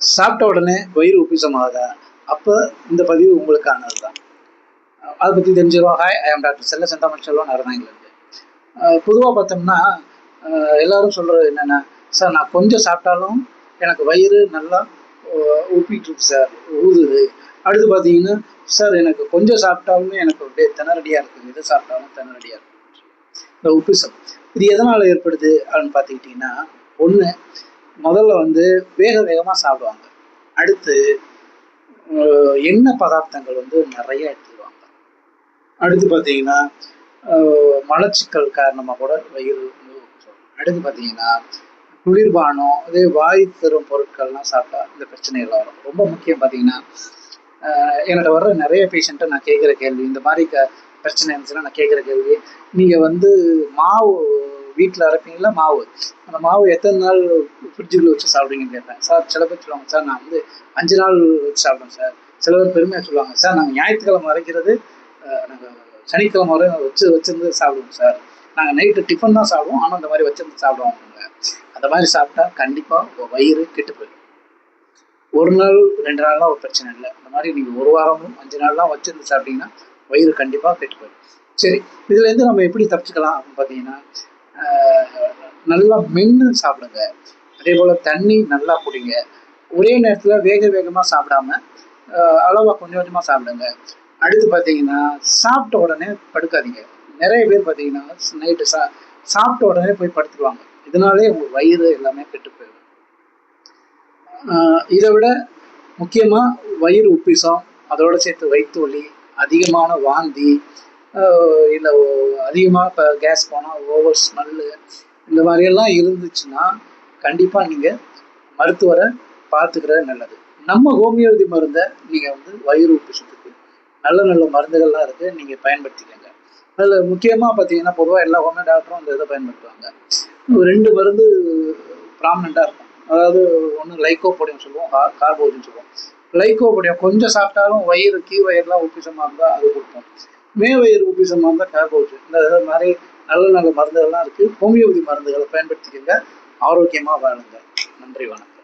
சாப்பிட்ட உடனே வயிறு உப்பிசமாகுதா? அப்போ இந்த பதிவு உங்களுக்கானது தான். அதை பற்றி தெரிஞ்சிடும். ஹாய், ஐ ஆம் டாக்டர் செல்ல செந்தாமன் செல்வன், அறந்தாங்கிலிருந்து. பொதுவாக பார்த்தோம்னா எல்லாரும் சொல்கிறது என்னென்னா, சார் நான் கொஞ்சம் சாப்பிட்டாலும் எனக்கு வயிறு நல்லா உப்பிட்டு சார், ஊதுது. அடுத்து பார்த்தீங்கன்னா, சார் எனக்கு கொஞ்சம் சாப்பிட்டாலுமே எனக்கு அப்படியே திணறடியாக இருக்குது, எது சாப்பிட்டாலும் திணறடியாக இருக்குது. இந்த உப்பிசம் இது எதனால் ஏற்படுது அப்படின்னு பார்த்துக்கிட்டிங்கன்னா, ஒன்று, முதல்ல வந்து வேகமாக சாப்பிடுவாங்க. அடுத்து எண்ணெய் பதார்த்தங்கள் வந்து நிறைய எடுத்துக்குவாங்க. அடுத்து பார்த்தீங்கன்னா மலச்சிக்கல் காரணமாக கூட வயிறு அடுத்து பார்த்தீங்கன்னா குளிர்பானம், அதே வாயு தரும் பொருட்கள்லாம் சாப்பிட்டா இந்த பிரச்சனைகள் வரும். ரொம்ப முக்கியம் பார்த்தீங்கன்னா, என்கிட்ட வர்ற நிறைய பேஷண்ட்டை நான் கேட்குற கேள்வி, இந்த மாதிரி பிரச்சனை இருந்துச்சுன்னா நான் கேட்குற கேள்வி, நீங்கள் வந்து மாவு வீட்டில் அரைப்பீங்களா? மாவு, அந்த மாவு எத்தனை நாள் ஃப்ரிட்ஜுக்குள்ள வச்சு சாப்பிடுவீங்கன்னு கேட்பேன். சார் சில பேர் சொல்லுவாங்க, சார் நான் வந்து 5 நாள் வச்சு சாப்பிடுவேன் சார். சில பேர் பெருமையாக சொல்லுவாங்க, சார் நாங்கள் ஞாயிற்றுக்கிழமை அரைக்கிறது நாங்கள் சனிக்கிழமை வரை வச்சிருந்து சாப்பிடுவோம் சார். நாங்கள் நைட்டு டிஃபன் தான் சாப்பிடுவோம், ஆனால் அந்த மாதிரி வச்சிருந்து சாப்பிடுவாங்க. அந்த மாதிரி சாப்பிட்டா கண்டிப்பாக வயிறு கெட்டு போயிடும். 1 நாள் 2 நாள்லாம் ஒரு பிரச்சனை இல்லை. அந்த மாதிரி நீங்கள் 1 வாரமும் 5 நாள்லாம் வச்சிருந்து சாப்பிட்டீங்கன்னா வயிறு கண்டிப்பாக கெட்டு போயிடும். சரி, இதுலேருந்து நம்ம எப்படி தப்பிச்சுக்கலாம் அப்படின்னு பார்த்தீங்கன்னா, நல்லா மென்று சாப்பிடுங்க. அதே போல் தண்ணி நல்லா குடிங்க. ஒரே நேரத்தில் வேகமாக சாப்பிடாம அளவாக கொஞ்சம் கொஞ்சமாக சாப்பிடுங்க. அடுத்து பார்த்தீங்கன்னா, சாப்பிட்ட உடனே படுக்காதீங்க. நிறைய பேர் பார்த்தீங்கன்னா நைட்டு சாப்பிட்ட உடனே போய் படுத்துக்குவாங்க. இதனாலே உங்கள் வயிறு எல்லாமே கெட்டு போயிடும். இதை விட முக்கியமாக வயிறு உப்பிசம், அதோடு சேர்த்து வயிற்று வலி, அதிகமான வாந்தி, இல்லை அதிகமாக இப்போ கேஸ் போனால் ஓவர் ஸ்மெல்லு, இந்த மாதிரியெல்லாம் இருந்துச்சுன்னா கண்டிப்பாக நீங்கள் மருத்துவரை பார்த்துக்கிறது நல்லது. நம்ம ஹோமியோபதி மருந்தை நீங்கள் வந்து வயிறு உப்பிசத்துக்கு நல்ல மருந்துகள்லாம் இருக்குது, நீங்கள் பயன்படுத்திக்கங்க. அதில் முக்கியமாக பார்த்தீங்கன்னா, பொதுவாக எல்லா ஹோமியோ டாக்டரும் அந்த இதை பயன்படுத்துவாங்க. 2 மருந்து ப்ராமினெண்ட்டாக இருக்கும். அதாவது ஒன்று லைக்கோபோடியம் சொல்லுவோம், கார்போஜன் சொல்லுவோம். லைக்கோபோடியம் கொஞ்சம் சாப்பிட்டாலும் வயிறு வயிறுலாம் உப்பிசமாக இருந்தால் அது கொடுப்போம். வயிறு உப்பிசமாக இருந்தால் கார்போஜன். இந்த மாதிரி நல்ல மருந்துகள்லாம் இருக்குது. ஹோமியோபதி மருந்துகளை பயன்படுத்திக்கங்க, ஆரோக்கியமாக வாழுங்க. நன்றி, வணக்கம்.